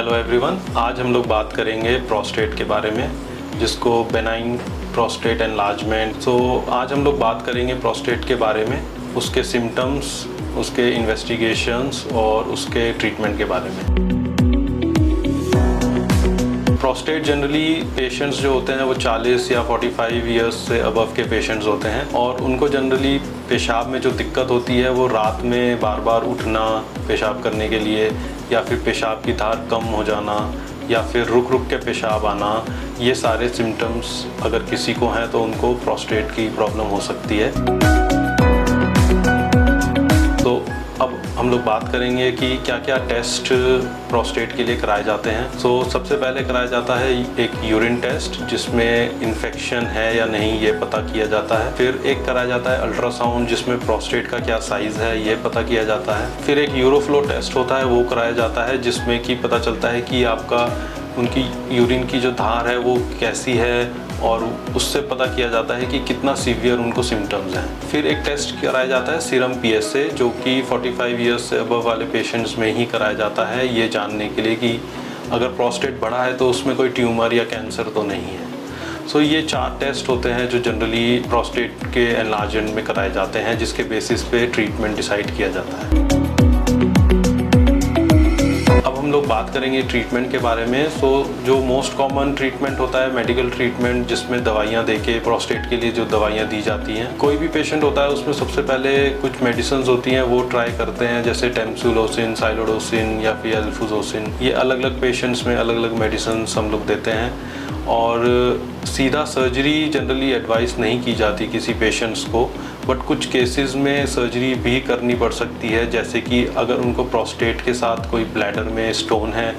Hello everyone, आज हम लोग बात करेंगे प्रोस्टेट के बारे में, जिसको बेनाइन प्रोस्टेट एनलार्जमेंट। आज हम लोग बात करेंगे प्रोस्टेट के बारे में, उसके सिम्टम्स, उसके इन्वेस्टिगेशंस और उसके ट्रीटमेंट के बारे में। प्रोस्टेट जनरली पेशेंट्स जो होते हैं वो 40 या 45 इयर्स से अबव के पेशेंट्स होते हैं और उनको जनरली पेशाब में जो दिक्कत होती है वो रात में बार बार उठना पेशाब करने के लिए, या फिर पेशाब की धार कम हो जाना, या फिर रुक रुक के पेशाब आना। ये सारे सिम्टम्स अगर किसी को हैं तो उनको प्रोस्टेट की प्रॉब्लम हो सकती है। तो अब हम लोग बात करेंगे कि क्या क्या टेस्ट प्रोस्टेट के लिए कराए जाते हैं। सबसे पहले कराया जाता है एक यूरिन टेस्ट, जिसमें इन्फेक्शन है या नहीं ये पता किया जाता है। फिर एक कराया जाता है अल्ट्रासाउंड, जिसमें प्रोस्टेट का क्या साइज़ है ये पता किया जाता है। फिर एक यूरोफ्लो टेस्ट होता है, वो कराया जाता है, जिसमें कि पता चलता है कि आपका उनकी यूरिन की जो धार है वो कैसी है, और उससे पता किया जाता है कि कितना सीवियर उनको सिम्टम्स हैं। फिर एक टेस्ट कराया जाता है सीरम PSA, जो कि 45 इयर्स से अबव वाले पेशेंट्स में ही कराया जाता है, ये जानने के लिए कि अगर प्रोस्टेट बढ़ा है तो उसमें कोई ट्यूमर या कैंसर तो नहीं है। ये 4 टेस्ट होते हैं जो जनरली प्रोस्टेट के एनलार्जमेंट में कराए जाते हैं, जिसके बेसिस पे ट्रीटमेंट डिसाइड किया जाता है। अब हम लोग बात करेंगे ट्रीटमेंट के बारे में। जो मोस्ट कॉमन ट्रीटमेंट होता है मेडिकल ट्रीटमेंट, जिसमें दवाइयाँ देके प्रोस्टेट के लिए जो दवाइयाँ दी जाती हैं। कोई भी पेशेंट होता है उसमें सबसे पहले कुछ मेडिसिन होती हैं वो ट्राई करते हैं, जैसे टेम्सुलोसिन, साइलोडोसिन या फिर एल्फुजोसिन। ये अलग अलग पेशेंट्स में अलग अलग मेडिसिन हम लोग देते हैं, और सीधा सर्जरी जनरली एडवाइस नहीं की जाती किसी पेशेंट्स को, बट कुछ केसेस में सर्जरी भी करनी पड़ सकती है, जैसे कि अगर उनको प्रोस्टेट के साथ कोई ब्लैडर में स्टोन है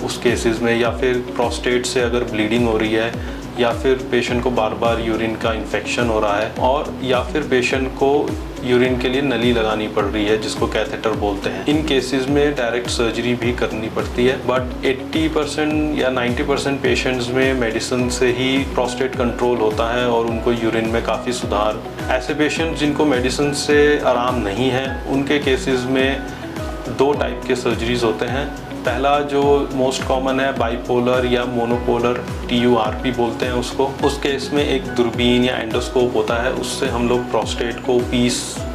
उस केसेस में, या फिर प्रोस्टेट से अगर ब्लीडिंग हो रही है, या फिर पेशेंट को बार बार यूरिन का इन्फेक्शन हो रहा है, और या फिर पेशेंट को यूरिन के लिए नली लगानी पड़ रही है, जिसको कैथेटर बोलते हैं। इन केसेस में डायरेक्ट सर्जरी भी करनी पड़ती है, बट 80% या 90% पेशेंट्स में मेडिसिन से ही प्रोस्टेट कंट्रोल होता है और उनको यूरिन में काफ़ी सुधार। ऐसे पेशेंट्स जिनको मेडिसिन से आराम नहीं है, उनके केसेस में 2 टाइप के सर्जरीज होते हैं। पहला जो मोस्ट कॉमन है बाइपोलर या मोनोपोलर, TURP बोलते हैं उसको। उस केस में एक दूरबीन या एंडोस्कोप होता है, उससे हम लोग प्रोस्टेट को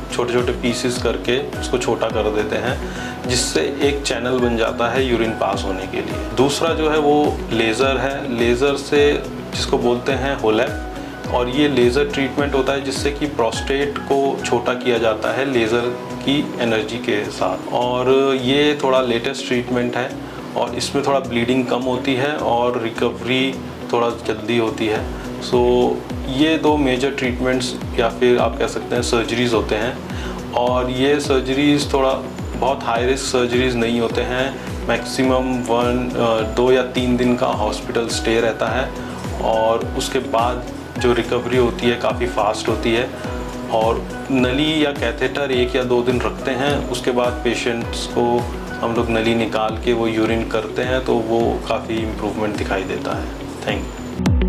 छोटे छोटे पीसेस करके उसको छोटा कर देते हैं, जिससे एक चैनल बन जाता है यूरिन पास होने के लिए। दूसरा जो है वो लेज़र है, लेज़र से जिसको बोलते हैं होलैप, और ये लेज़र ट्रीटमेंट होता है जिससे कि प्रोस्टेट को छोटा किया जाता है लेज़र की एनर्जी के साथ। और ये थोड़ा लेटेस्ट ट्रीटमेंट है, और इसमें थोड़ा ब्लीडिंग कम होती है और रिकवरी थोड़ा जल्दी होती है। ये 2 मेजर ट्रीटमेंट्स या फिर आप कह सकते हैं सर्जरीज़ होते हैं, और ये सर्जरीज़ थोड़ा बहुत हाई रिस्क सर्जरीज़ नहीं होते हैं। मैक्सिमम 2 या 3 दिन का हॉस्पिटल स्टे रहता है, और उसके बाद जो रिकवरी होती है काफ़ी फास्ट होती है, और नली या कैथेटर 1 या 2 दिन रखते हैं। उसके बाद पेशेंट्स को हम लोग नली निकाल के वो यूरिन करते हैं, तो वो काफ़ी इम्प्रूवमेंट दिखाई देता है। Thank you.